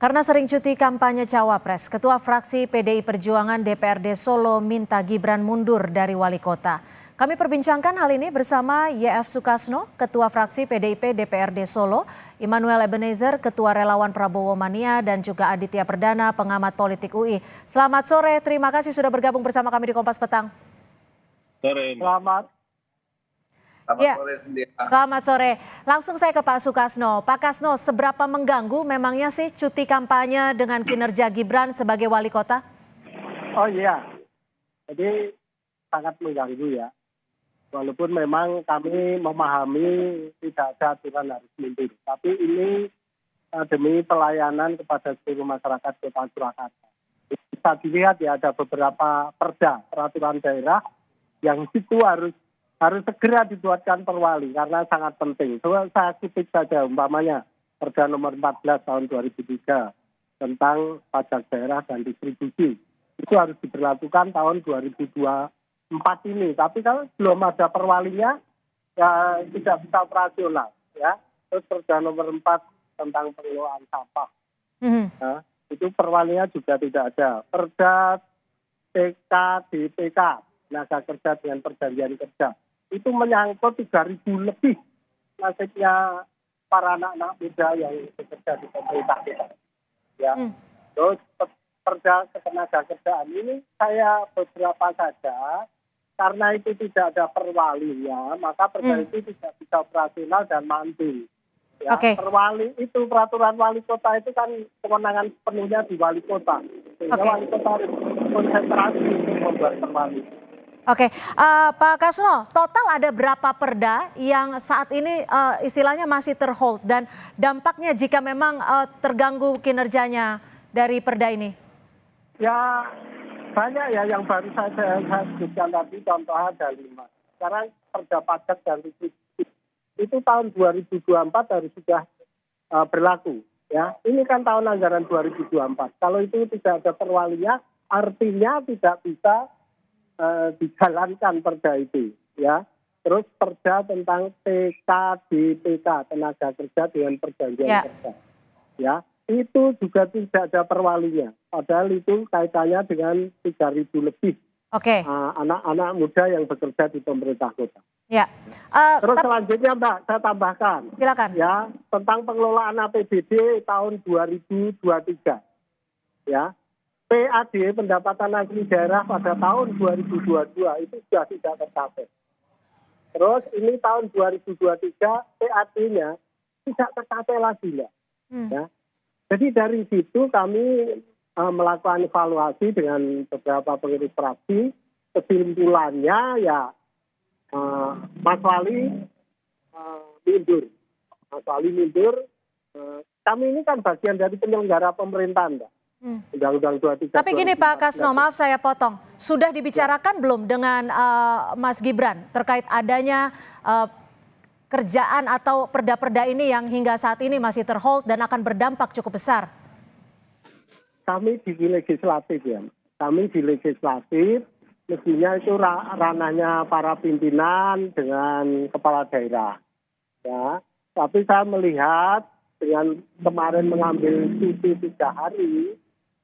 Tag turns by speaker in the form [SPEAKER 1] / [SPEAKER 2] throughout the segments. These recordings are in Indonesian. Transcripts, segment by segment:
[SPEAKER 1] Karena sering cuti kampanye Cawapres, Ketua Fraksi PDI Perjuangan DPRD Solo minta Gibran mundur dari wali kota. Kami perbincangkan hal ini bersama YF Sukasno, Ketua Fraksi PDIP DPRD Solo, Immanuel Ebenezer, Ketua Relawan Prabowo Mania, dan juga Aditya Perdana, pengamat politik UI. Selamat sore, terima kasih sudah bergabung bersama kami di Kompas Petang.
[SPEAKER 2] Sore.
[SPEAKER 1] Ya, selamat sore. Langsung saya ke Pak Sukasno. Pak Kasno, seberapa mengganggu memangnya sih cuti kampanye dengan kinerja Gibran sebagai wali kota?
[SPEAKER 2] Oh iya, jadi sangat mengganggu ya. Walaupun memang kami memahami tidak ada aturan harus mundur. Tapi ini demi pelayanan kepada seluruh masyarakat Kota Surakarta. Bisa dilihat ya, ada beberapa perda, peraturan daerah yang itu harus segera dibuatkan perwali karena sangat penting. Saya kutip saja umpamanya Perda nomor 14 tahun 2003 tentang pajak daerah dan distribusi. Itu harus diberlakukan tahun 2024 ini. Tapi kalau belum ada perwalinya ya tidak bisa operasional ya. Terus Perda nomor 4 tentang pengelolaan sampah. Nah, itu perwalinya juga tidak ada. Perda PKDPK, tenaga kerja dengan perjanjian kerja. Itu menyangkut 3.000 lebih nasibnya para anak-anak muda yang bekerja di pemerintah kita. Ya. Terus perda ketenaga kerjaan ini saya beberapa saja, karena itu tidak ada perwalinya, maka perda itu tidak bisa operasional dan mantul. Ya. Perwali itu, peraturan wali kota itu kan kewenangan sepenuhnya di wali kota. Sehingga wali kota harus konsentrasi untuk membuat perwali.
[SPEAKER 1] Oke, Pak Kasno, total ada berapa perda yang saat ini istilahnya masih terhold dan dampaknya jika memang terganggu kinerjanya dari perda ini?
[SPEAKER 2] Ya banyak ya yang baru saya sebutkan tadi, contohnya ada 5. Sekarang perda pajak dan distribusi itu tahun 2024 harus sudah berlaku. Ya, ini kan tahun anggaran 2024. Kalau itu tidak ada perwalinya, artinya tidak bisa dijalankan perda itu, ya. Terus perda tentang PKDPK, tenaga kerja dengan perjanjian kerja, ya. Itu juga tidak ada perwalinya. Padahal itu kaitannya dengan 3.000 lebih anak-anak muda yang bekerja di pemerintah kota.
[SPEAKER 1] Ya.
[SPEAKER 2] Terus selanjutnya Mbak, saya tambahkan.
[SPEAKER 1] Silakan.
[SPEAKER 2] Ya, tentang pengelolaan APBD tahun 2023. Ya. PAD, pendapatan asli daerah pada tahun 2022 itu sudah tidak tercapai. Terus ini tahun 2023 PAD-nya tidak tercapai lagi, Mbak. Ya. Jadi dari situ kami melakukan evaluasi dengan beberapa pengurus fraksi. Kesimpulannya ya Mas Wali mundur. Mas Wali mundur. Kami ini kan bagian dari penyelenggara pemerintahan, Mbak. Undang-Undang 23.
[SPEAKER 1] Tapi gini Pak Kasno, maaf saya potong. Sudah dibicarakan belum dengan Mas Gibran terkait adanya kerjaan atau perda-perda ini yang hingga saat ini masih terhold dan akan berdampak cukup besar?
[SPEAKER 2] Kami di legislatif ya. Kami di legislatif, mestinya itu ranahnya para pimpinan dengan kepala daerah. Ya. Tapi saya melihat dengan kemarin mengambil cuti 3 hari,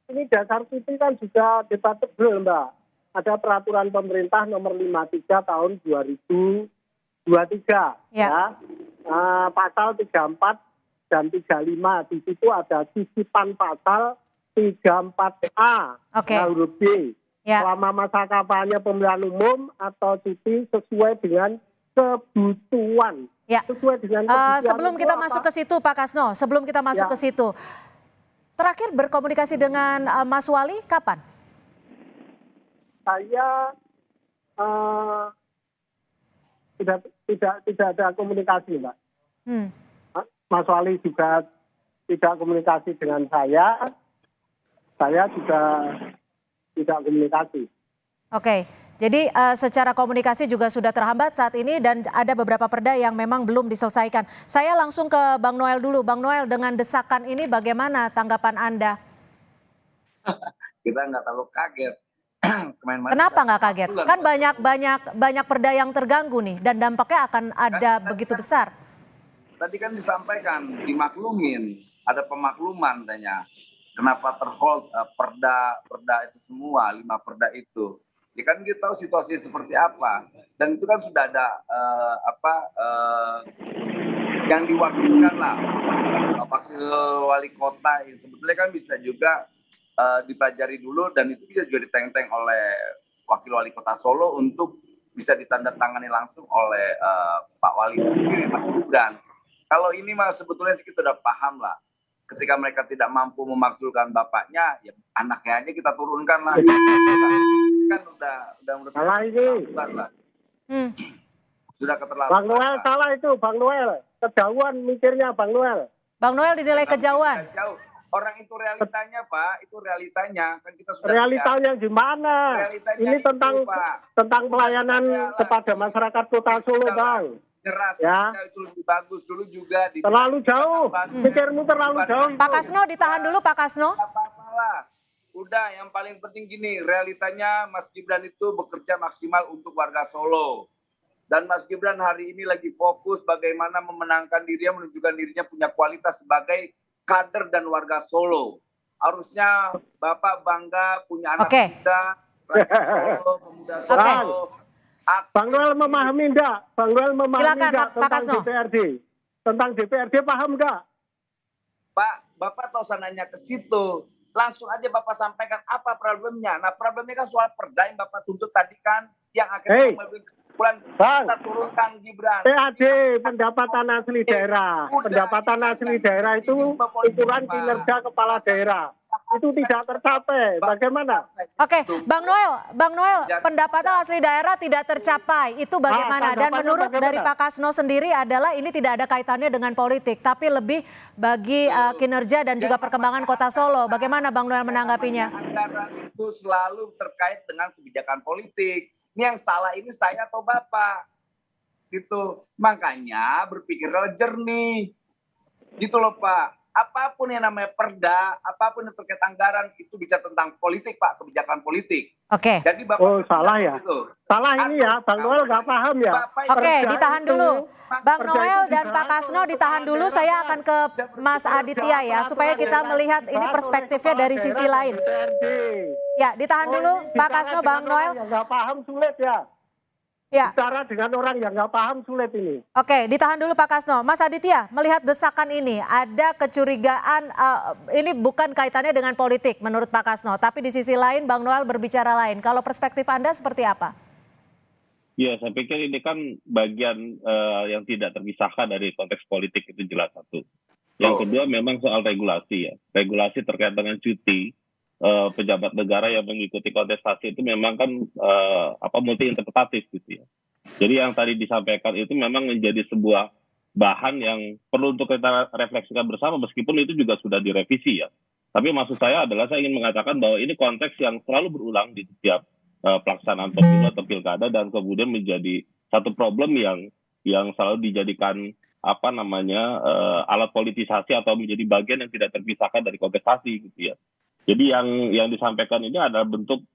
[SPEAKER 2] ini dasar cuti kan juga debatable, Mbak. Ada peraturan pemerintah nomor 53 tahun 2023. Ya. Pasal 34 dan 35. Di situ ada sisipan pasal 34A. Huruf B. Selama masa kampanye pemilihan umum atau cuti sesuai dengan kebutuhan.
[SPEAKER 1] Ya.
[SPEAKER 2] Sesuai dengan kebutuhan.
[SPEAKER 1] Sebelum kita masuk ke situ Pak Kasno, sebelum kita masuk ke situ. Terakhir berkomunikasi dengan Mas Wali kapan?
[SPEAKER 2] Saya tidak ada komunikasi, Mbak. Mas Wali juga tidak komunikasi dengan saya. Saya juga tidak komunikasi.
[SPEAKER 1] Oke. Jadi secara komunikasi juga sudah terhambat saat ini dan ada beberapa perda yang memang belum diselesaikan. Saya langsung ke Bang Noel dulu. Bang Noel, dengan desakan ini bagaimana tanggapan Anda?
[SPEAKER 3] Kita nggak terlalu kaget.
[SPEAKER 1] Kenapa nggak kaget? Kan banyak perda yang terganggu nih dan dampaknya akan ada begitu besar.
[SPEAKER 3] Tadi kan disampaikan, dimaklumin. ada pemakluman katanya. Kenapa terhold perda itu semua, 5 perda itu. Ya kan kita tahu situasi seperti apa. Dan itu kan sudah ada yang diwakilkan lah. Wakil wali kota yang sebetulnya kan bisa juga dipelajari dulu dan itu bisa juga diteng-teng oleh wakil wali kota Solo untuk bisa ditandatangani langsung oleh Pak Wali itu sendiri, Mas Gibran. Kalau ini mah sebetulnya sih kita udah paham lah. Ketika mereka tidak mampu memakzulkan bapaknya, ya anaknya aja kita turunkan lah. Kan udah menurut
[SPEAKER 2] salah ini.
[SPEAKER 3] Lah. Sudah keterlaluan.
[SPEAKER 2] Bang Noel salah itu, Bang Noel. Kejauhan mikirnya Bang Noel.
[SPEAKER 1] Bang Noel dinilai kejauhan.
[SPEAKER 3] Orang itu realitanya, Pak. Itu realitanya. Kan kita sudah
[SPEAKER 2] realitanya gimana?
[SPEAKER 3] Realitanya
[SPEAKER 2] ini
[SPEAKER 3] itu,
[SPEAKER 2] tentang pelayanan kepada masyarakat Kota Solo, Bang.
[SPEAKER 3] Jelas,
[SPEAKER 2] ya.
[SPEAKER 3] Itu lebih bagus dulu juga.
[SPEAKER 2] Terlalu jauh. Pikirmu terlalu jauh.
[SPEAKER 1] Pak Kasno ditahan dulu, Pak Kasno.
[SPEAKER 3] Apa-apalah. Udah, yang paling penting gini, realitanya Mas Gibran itu bekerja maksimal untuk warga Solo. Dan Mas Gibran hari ini lagi fokus bagaimana memenangkan dirinya, menunjukkan dirinya punya kualitas sebagai kader dan warga Solo. Harusnya Bapak bangga punya anak muda, rakyat Solo, pemuda Solo.
[SPEAKER 2] Bang Noel memahami enggak? Bang Noel memahami enggak tentang
[SPEAKER 1] Kasno.
[SPEAKER 2] DPRD? Tentang DPRD paham enggak?
[SPEAKER 3] Pak, Bapak tahu sananya ke situ. Langsung aja Bapak sampaikan apa problemnya. Nah, problemnya kan soal perda yang Bapak tuntut tadi kan, yang akhirnya mengambil kesimpulan kita turunkan Gibran.
[SPEAKER 2] PAD, pendapatan asli daerah. Pendapatan asli daerah itu ukuran kinerja kepala daerah. Itu tidak tercapai. Bagaimana?
[SPEAKER 1] Oke, Bang Noel, pendapatan asli daerah tidak tercapai. Itu bagaimana? Dan menurut dari Pak Kasno sendiri adalah ini tidak ada kaitannya dengan politik, tapi lebih bagi kinerja dan juga perkembangan Kota Solo. Bagaimana Bang Noel menanggapinya?
[SPEAKER 3] Anggaran itu selalu terkait dengan kebijakan politik. Ini yang salah ini saya atau Bapak? Gitu. Makanya berpikirlah jernih. Gitu loh Pak. Apapun yang namanya perda, apapun yang terkait anggaran itu bicara tentang politik Pak, kebijakan politik.
[SPEAKER 1] Oke.
[SPEAKER 3] Jadi Bapak
[SPEAKER 2] salah ya?
[SPEAKER 3] Gitu.
[SPEAKER 2] Salah ini ya, Bang Noel nggak paham ya?
[SPEAKER 1] Oke, ditahan dulu. Bang Noel dan Pak Kasno ditahan dulu, saya akan ke Mas Aditya ya, supaya kita melihat ini perspektifnya dari sisi lain. Ya, ditahan dulu Pak Kasno, Bang Noel.
[SPEAKER 2] Nggak paham sulit ya?
[SPEAKER 1] Ya.
[SPEAKER 2] Bicara dengan orang yang nggak paham sulit ini.
[SPEAKER 1] Oke, ditahan dulu Pak Kasno. Mas Aditya, melihat desakan ini, ada kecurigaan ini bukan kaitannya dengan politik menurut Pak Kasno, tapi di sisi lain Bang Noel berbicara lain. Kalau perspektif Anda seperti apa?
[SPEAKER 4] Ya, saya pikir ini kan bagian yang tidak terpisahkan dari konteks politik, itu jelas satu. Yang kedua memang soal regulasi ya. Regulasi terkait dengan cuti pejabat negara yang mengikuti kontestasi itu memang kan multi interpretatif gitu ya. Jadi yang tadi disampaikan itu memang menjadi sebuah bahan yang perlu untuk kita refleksikan bersama meskipun itu juga sudah direvisi ya. Tapi maksud saya adalah saya ingin mengatakan bahwa ini konteks yang selalu berulang di setiap pelaksanaan pemilu atau pilkada dan kemudian menjadi satu problem yang selalu dijadikan alat politisasi atau menjadi bagian yang tidak terpisahkan dari kontestasi gitu ya. Jadi yang disampaikan ini adalah bentuk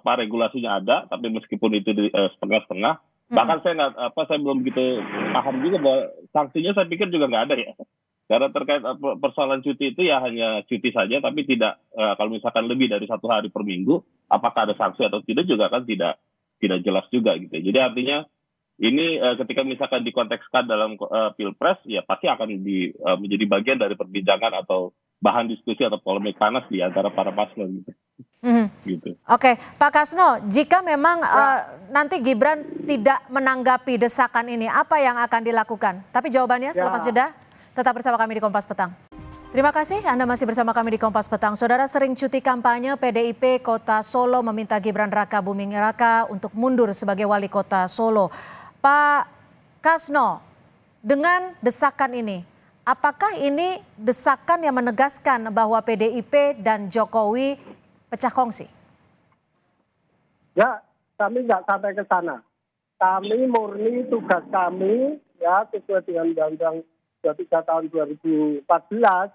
[SPEAKER 4] regulasinya ada, tapi meskipun itu setengah-setengah, bahkan saya belum begitu paham juga bahwa sanksinya saya pikir juga nggak ada ya. Karena terkait persoalan cuti itu ya hanya cuti saja, tapi tidak kalau misalkan lebih dari 1 hari per minggu, apakah ada sanksi atau tidak juga kan tidak jelas juga gitu. Jadi artinya ini ketika misalkan dikontekskan dalam pilpres, ya pasti akan menjadi bagian dari perbincangan atau bahan diskusi atau polemik panas di antara para paslon gitu. Gitu.
[SPEAKER 1] Oke, Pak Kasno, jika memang nanti Gibran tidak menanggapi desakan ini, apa yang akan dilakukan? Tapi jawabannya selepas jeda, tetap bersama kami di Kompas Petang. Terima kasih Anda masih bersama kami di Kompas Petang. Saudara, sering cuti kampanye PDIP Kota Solo meminta Gibran Raka Buming Raka untuk mundur sebagai wali kota Solo. Pak Kasno, dengan desakan ini, apakah ini desakan yang menegaskan bahwa PDIP dan Jokowi pecah kongsi?
[SPEAKER 2] Ya, kami nggak sampai ke sana. Kami murni tugas kami, ya sesuai dengan Undang-Undang 23 tahun 2014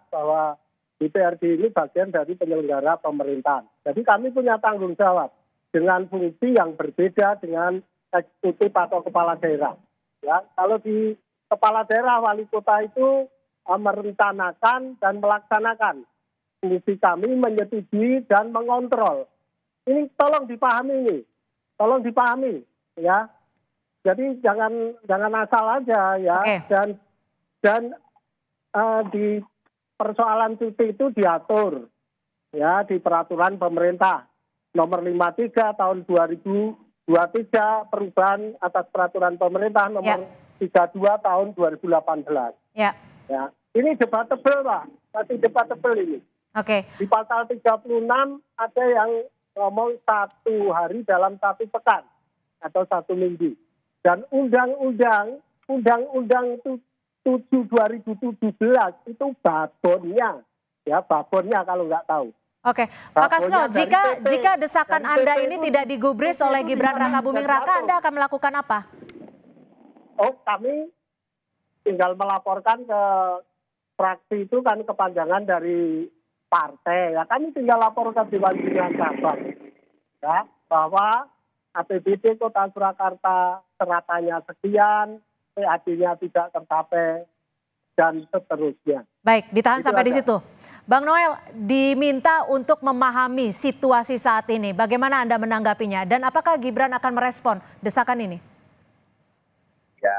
[SPEAKER 2] bahwa DPRD ini bagian dari penyelenggara pemerintahan. Jadi kami punya tanggung jawab dengan fungsi yang berbeda dengan eksekutif atau kepala daerah. Ya, kalau di kepala daerah wali kota itu merencanakan dan melaksanakan. Fungsi kami menyetujui dan mengontrol. Ini tolong dipahami ini, tolong dipahami ya. Jadi jangan asal aja ya.
[SPEAKER 1] Oke.
[SPEAKER 2] Dan di persoalan cuti itu diatur ya di peraturan pemerintah nomor 53 tahun 2023 perubahan atas peraturan pemerintah nomor 32 tahun 2018.
[SPEAKER 1] Ya.
[SPEAKER 2] Ya, ini debatable Pak, masih debatable ini.
[SPEAKER 1] Oke.
[SPEAKER 2] Di pasal 36 ada yang ngomong 1 hari dalam 1 pekan atau 1 minggu. Dan undang-undang 7 2017 itu babonnya, ya babonnya kalau nggak tahu.
[SPEAKER 1] Oke, Pak Kasno,
[SPEAKER 2] Babonnya dari PP,
[SPEAKER 1] jika desakan
[SPEAKER 2] dari
[SPEAKER 1] Anda
[SPEAKER 2] PP
[SPEAKER 1] ini
[SPEAKER 2] itu
[SPEAKER 1] tidak digubris oleh
[SPEAKER 2] itu
[SPEAKER 1] Gibran
[SPEAKER 2] diatur.
[SPEAKER 1] Rakabuming Raka, Anda akan melakukan apa?
[SPEAKER 2] Oh, kami tinggal melaporkan ke fraksi itu kan kepanjangan dari partai. Ya, kami tinggal lapor ke Dewan Pimpinan Cabang. Ya, bahwa APBD Kota Surakarta seratannya sekian, PAD-nya tidak tercapai, dan seterusnya.
[SPEAKER 1] Baik, ditahan
[SPEAKER 2] Itu
[SPEAKER 1] sampai di
[SPEAKER 2] aja.
[SPEAKER 1] situ. Bang Noel, diminta untuk memahami situasi saat ini. Bagaimana Anda menanggapinya? Dan apakah Gibran akan merespon desakan ini?
[SPEAKER 3] Ya,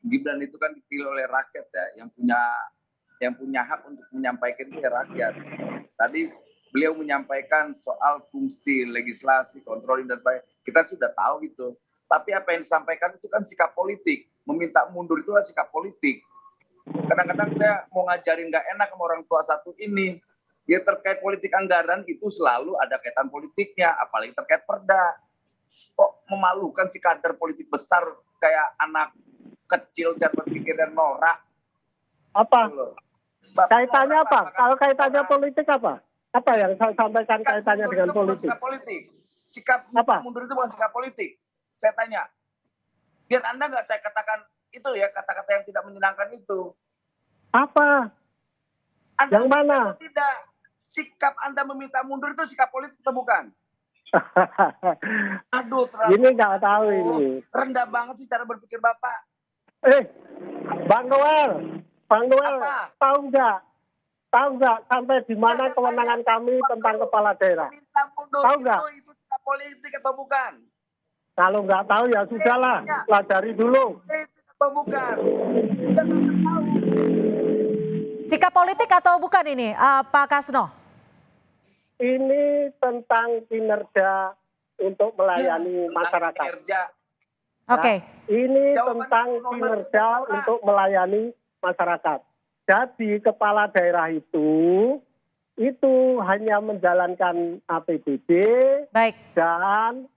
[SPEAKER 3] Gibran itu kan dipilih oleh rakyat ya, yang punya hak untuk menyampaikan itu ya rakyat. Tadi beliau menyampaikan soal fungsi legislasi, controlling dan sebagainya. Kita sudah tahu itu. Tapi apa yang disampaikan itu kan sikap politik. Meminta mundur itu adalah sikap politik. Kadang-kadang saya mau ngajarin nggak enak sama orang tua satu ini. Ya terkait politik anggaran itu selalu ada kaitan politiknya, apalagi terkait perda. Kok memalukan si kader politik besar kayak anak kecil cara berpikirnya norak.
[SPEAKER 2] Apa?
[SPEAKER 3] Bapak
[SPEAKER 2] Kaitannya
[SPEAKER 3] norak,
[SPEAKER 2] apa?
[SPEAKER 3] Pak.
[SPEAKER 2] Kalau kaitannya politik apa? Apa yang saya sampaikan
[SPEAKER 3] Sikap
[SPEAKER 2] kaitannya
[SPEAKER 3] mundur
[SPEAKER 2] dengan
[SPEAKER 3] itu bukan
[SPEAKER 2] politik?
[SPEAKER 3] sikap politik. Sikap
[SPEAKER 2] Apa?
[SPEAKER 3] mundur itu bukan sikap politik. Saya tanya. Biar Anda nggak saya katakan itu ya, kata-kata yang tidak menyenangkan itu.
[SPEAKER 2] Apa?
[SPEAKER 3] Anda
[SPEAKER 2] Yang mana?
[SPEAKER 3] atau tidak? Sikap Anda meminta mundur itu sikap politik atau bukan? Aduh, terlalu
[SPEAKER 2] Ini nggak tahu ini.
[SPEAKER 3] rendah banget sih cara berpikir Bapak.
[SPEAKER 2] Bang Noel,
[SPEAKER 3] Apa?
[SPEAKER 2] tahu nggak sampai di mana kewenangan kami tentang kepala daerah?
[SPEAKER 3] Minta mundur
[SPEAKER 2] Tahu nggak?
[SPEAKER 3] itu sikap politik atau bukan?
[SPEAKER 2] Kalau nggak tahu ya sudahlah, pelajari dulu.
[SPEAKER 3] Politik atau bukan? Kita tak tahu.
[SPEAKER 1] Sikap politik atau bukan ini, Pak Kasno?
[SPEAKER 2] Ini tentang kinerja untuk melayani masyarakat.
[SPEAKER 3] Kinerja.
[SPEAKER 1] Oke.
[SPEAKER 2] Ini
[SPEAKER 3] Jawaban
[SPEAKER 2] tentang
[SPEAKER 3] nomor
[SPEAKER 2] kinerja
[SPEAKER 3] dua.
[SPEAKER 2] untuk melayani masyarakat. Jadi kepala daerah itu hanya menjalankan APBD
[SPEAKER 1] Baik.
[SPEAKER 2] dan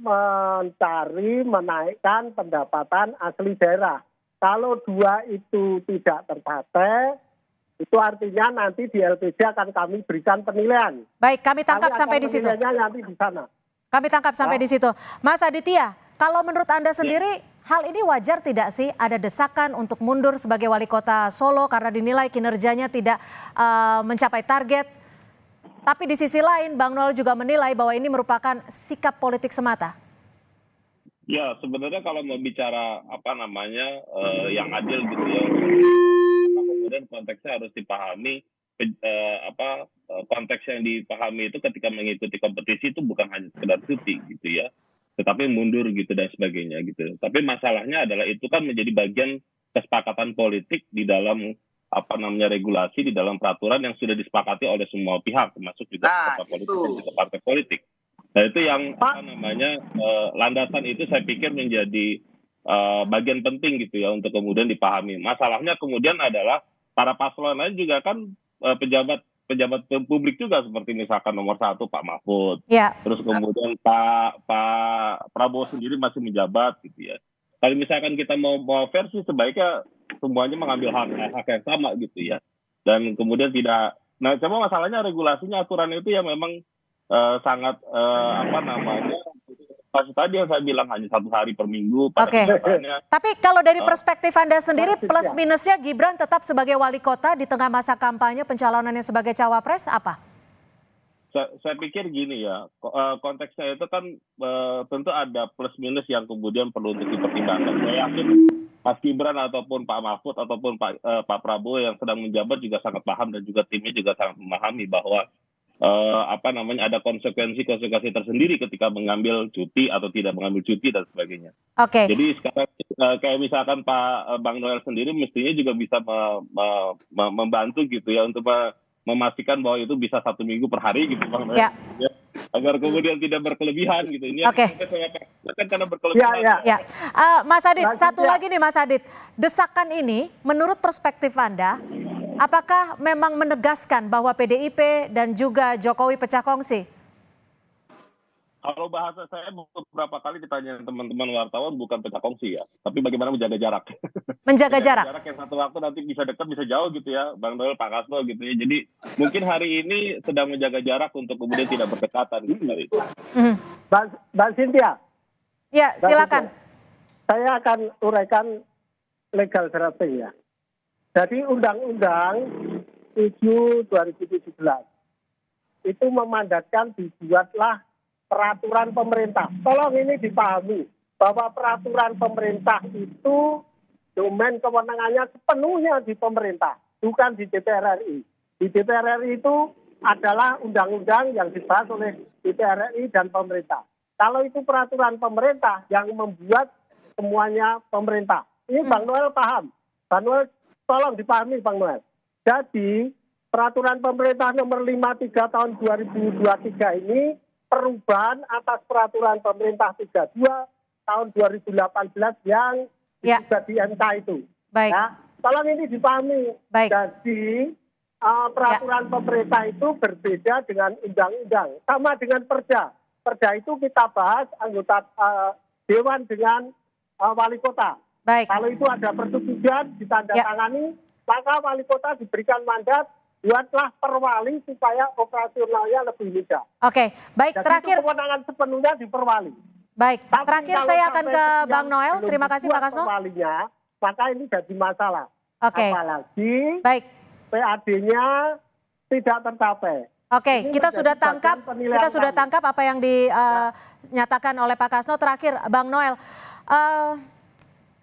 [SPEAKER 2] menaikkan pendapatan asli daerah. Kalau 2 itu tidak tercapai, itu artinya nanti di LPJ akan kami berikan penilaian.
[SPEAKER 1] Baik, kami tangkap
[SPEAKER 2] Kami akan
[SPEAKER 1] sampai di situ.
[SPEAKER 2] menilainya nanti di sana.
[SPEAKER 1] Kami tangkap sampai di situ. Mas Aditya, kalau menurut Anda sendiri, hal ini wajar tidak sih ada desakan untuk mundur sebagai wali kota Solo karena dinilai kinerjanya tidak mencapai target? Tapi di sisi lain, Bang Noel juga menilai bahwa ini merupakan sikap politik semata.
[SPEAKER 4] Ya, sebenarnya kalau mau bicara yang adil gitu ya, kemudian konteksnya harus dipahami. Konteks yang dipahami itu ketika mengikuti kompetisi itu bukan hanya sekedar cuti gitu ya, tetapi mundur gitu dan sebagainya gitu. Tapi masalahnya adalah itu kan menjadi bagian kesepakatan politik di dalam regulasi, di dalam peraturan yang sudah disepakati oleh semua pihak, termasuk juga partai politik dan juga partai politik. Nah itu yang landasan itu saya pikir menjadi bagian penting gitu ya untuk kemudian dipahami. Masalahnya kemudian adalah para paslon lain juga kan pejabat publik juga, seperti misalkan nomor 1 Pak Mahfud, terus kemudian Pak Prabowo sendiri masih menjabat gitu ya. Kalau misalkan kita mau fair sih sebaiknya semuanya mengambil hak yang sama gitu ya. Dan kemudian tidak. Nah, cuma masalahnya regulasinya, aturan itu yang memang sangat tadi yang saya bilang hanya 1 hari per minggu.
[SPEAKER 1] Oke. Tapi kalau dari perspektif Anda sendiri, plus minusnya Gibran tetap sebagai wali kota di tengah masa kampanye pencalonannya sebagai cawapres apa?
[SPEAKER 4] Saya pikir gini ya, konteksnya itu kan tentu ada plus minus yang kemudian perlu untuk dipertimbangkan. Saya yakin Mas Gibran ataupun Pak Mahfud ataupun Pak Prabowo yang sedang menjabat juga sangat paham dan juga timnya juga sangat memahami bahwa ada konsekuensi tersendiri ketika mengambil cuti atau tidak mengambil cuti dan sebagainya.
[SPEAKER 1] Oke.
[SPEAKER 4] Jadi sekarang kayak misalkan Pak Bang Noel sendiri mestinya juga bisa membantu gitu ya untuk memastikan bahwa itu bisa 1 minggu per hari gitu Bang Noel.
[SPEAKER 1] Ya.
[SPEAKER 4] Ya, agar kemudian tidak berkelebihan gitu. Ini
[SPEAKER 1] Oke.
[SPEAKER 4] kan karena berkelebihan.
[SPEAKER 1] Ya, Mas Adit,
[SPEAKER 2] Lanjut,
[SPEAKER 1] satu
[SPEAKER 2] ya.
[SPEAKER 1] lagi nih Mas Adit. Desakan ini menurut perspektif Anda, apakah memang menegaskan bahwa PDIP dan juga Jokowi pecah kongsi?
[SPEAKER 4] Kalau bahasa saya beberapa kali ditanya teman-teman wartawan bukan pecah kongsi ya, tapi bagaimana menjaga jarak.
[SPEAKER 1] Menjaga jarak.
[SPEAKER 4] Jarak yang satu waktu nanti bisa dekat bisa jauh gitu ya, Bang Noel, Pak Kasno gitu ya. Jadi mungkin hari ini sedang menjaga jarak untuk kemudian tidak berdekatan gitu.
[SPEAKER 1] Mhm.
[SPEAKER 2] Mbak Cynthia,
[SPEAKER 1] Ya, silakan.
[SPEAKER 2] saya akan uraikan legal drafting ya. Jadi Undang-Undang 7 2017 itu memandatkan dibuatlah peraturan pemerintah. Tolong ini dipahami bahwa peraturan pemerintah itu domain kewenangannya sepenuhnya di pemerintah, bukan di DPR RI. Di DPR RI itu adalah undang-undang yang dibahas oleh DPR RI dan pemerintah. Kalau itu peraturan pemerintah yang membuat semuanya pemerintah. Ini Bang Noel paham. Bang Noel tolong dipahami Bang Noel. Jadi peraturan pemerintah nomor 53 tahun 2023 ini perubahan atas peraturan pemerintah 32 tahun 2018 yang juga di MK itu.
[SPEAKER 1] Baik.
[SPEAKER 2] Ya, tolong ini dipahami.
[SPEAKER 1] Baik.
[SPEAKER 2] Jadi peraturan pemerintah itu berbeda dengan undang-undang. Sama dengan perda. Perda itu kita bahas anggota dewan dengan wali kota.
[SPEAKER 1] Baik.
[SPEAKER 2] Kalau itu ada persetujuan ditandatangani, maka wali kota diberikan mandat buatlah perwali supaya operasionalnya lebih mudah.
[SPEAKER 1] Oke, baik.
[SPEAKER 2] Jadi
[SPEAKER 1] terakhir.
[SPEAKER 2] itu kewenangan sepenuhnya di perwali.
[SPEAKER 1] Baik.
[SPEAKER 2] Tapi
[SPEAKER 1] Terakhir
[SPEAKER 2] kalau
[SPEAKER 1] saya akan
[SPEAKER 2] sampai
[SPEAKER 1] ke
[SPEAKER 2] yang
[SPEAKER 1] Bang Noel.
[SPEAKER 2] belum
[SPEAKER 1] Terima kasih Pak
[SPEAKER 2] dibuat
[SPEAKER 1] Kasno.
[SPEAKER 2] perwalinya, maka ini jadi masalah.
[SPEAKER 1] Oke.
[SPEAKER 2] Apalagi
[SPEAKER 1] Baik.
[SPEAKER 2] PAD-nya tidak tercapai.
[SPEAKER 1] Oke,
[SPEAKER 2] Ini
[SPEAKER 1] kita
[SPEAKER 2] menjadi
[SPEAKER 1] sudah
[SPEAKER 2] bagian
[SPEAKER 1] tangkap,
[SPEAKER 2] penilaian kami.
[SPEAKER 1] apa yang dinyatakan oleh Pak Kasno. Terakhir, Bang Noel,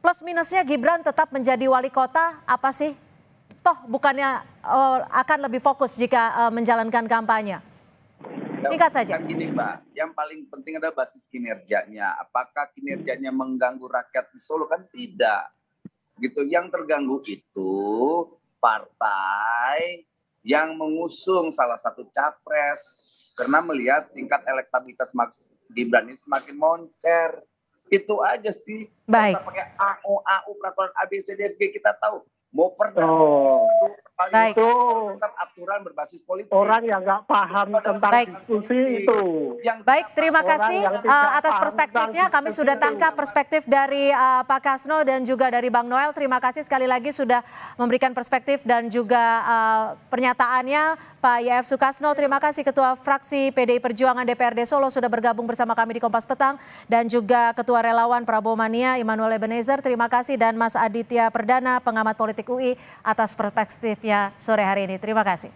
[SPEAKER 1] plus minusnya Gibran tetap menjadi wali kota apa sih? Toh bukannya akan lebih fokus jika menjalankan kampanye? Singkat saja.
[SPEAKER 3] Kan gini Mbak, yang paling penting adalah basis kinerjanya. Apakah kinerjanya mengganggu rakyat di Solo? Kan tidak. Gitu. Yang terganggu itu partai yang mengusung salah satu capres karena melihat tingkat elektabilitas Mas Gibran ini semakin moncer. Itu aja sih.
[SPEAKER 1] Baik.
[SPEAKER 3] Kita pakai AU peraturan ABCDFG kita tahu mau perda
[SPEAKER 1] Baik.
[SPEAKER 2] Itu
[SPEAKER 3] tetap aturan berbasis politik.
[SPEAKER 2] orang yang nggak paham tentang
[SPEAKER 1] Baik.
[SPEAKER 2] diskusi itu.
[SPEAKER 1] Baik, terima
[SPEAKER 2] Orang
[SPEAKER 1] kasih
[SPEAKER 2] yang tidak
[SPEAKER 1] atas
[SPEAKER 2] paham
[SPEAKER 1] perspektifnya.
[SPEAKER 2] tentang
[SPEAKER 1] Kami sudah
[SPEAKER 2] diskusi
[SPEAKER 1] tangkap
[SPEAKER 2] itu.
[SPEAKER 1] perspektif dari Pak Kasno dan juga dari Bang Noel. Terima kasih sekali lagi sudah memberikan perspektif dan juga pernyataannya. Pak YF Sukasno, terima kasih Ketua Fraksi PDI Perjuangan DPRD Solo sudah bergabung bersama kami di Kompas Petang. Dan juga Ketua Relawan Prabowo Mania Immanuel Ebenezer, terima kasih. Dan Mas Aditya Perdana, pengamat politik UI atas perspektifnya sore hari ini. Terima kasih.